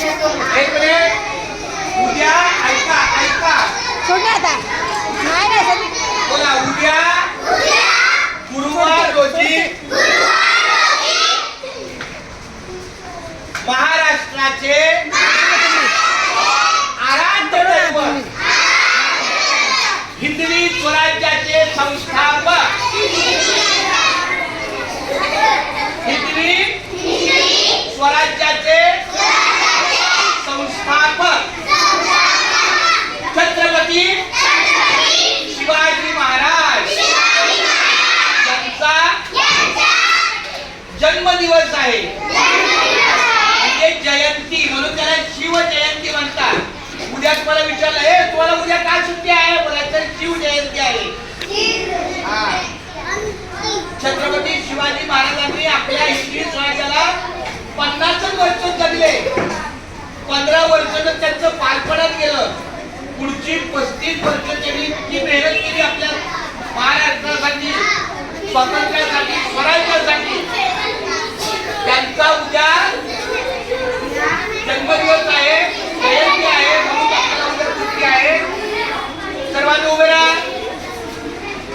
एक मिनिट. उद्या ऐका ऐका सोड आता नाही नाही बोला. उद्या गुरुवार रोजी महाराष्ट्राचे आराध्य दैवत हिंदवी स्वराज्याचे संस्थापक हिंदवी स्वराज्याचे संस्थापक छत्रपती शिवाजी महाराज यांचा जन्मदिवस आहे. म्हणजे जयंती म्हणून त्याला शिव जयंती म्हणतात. उद्या तुम्हाला विचारलं हे तुम्हाला उद्या काय सुट्टी आहे बोलायचं शिव जयंती आहे. छत्रपती शिवाजी महाराजांनी आपल्या हिंदवी स्वराज्याला 50 वर्ष जगले. 15 वर्षानं त्यांचं बालपणात गेलं. पुढची 35 वर्ष त्यांनी इतकी मेहनत केली आपल्या महाराष्ट्रासाठी, स्वातंत्र्यासाठी, स्वराज्यासाठी. त्यांचा उद्या जन्मदिवस आहे, जयंती आहे म्हणून आपल्याला उद्या सुट्टी आहे. सर्वांनी उभे राहा.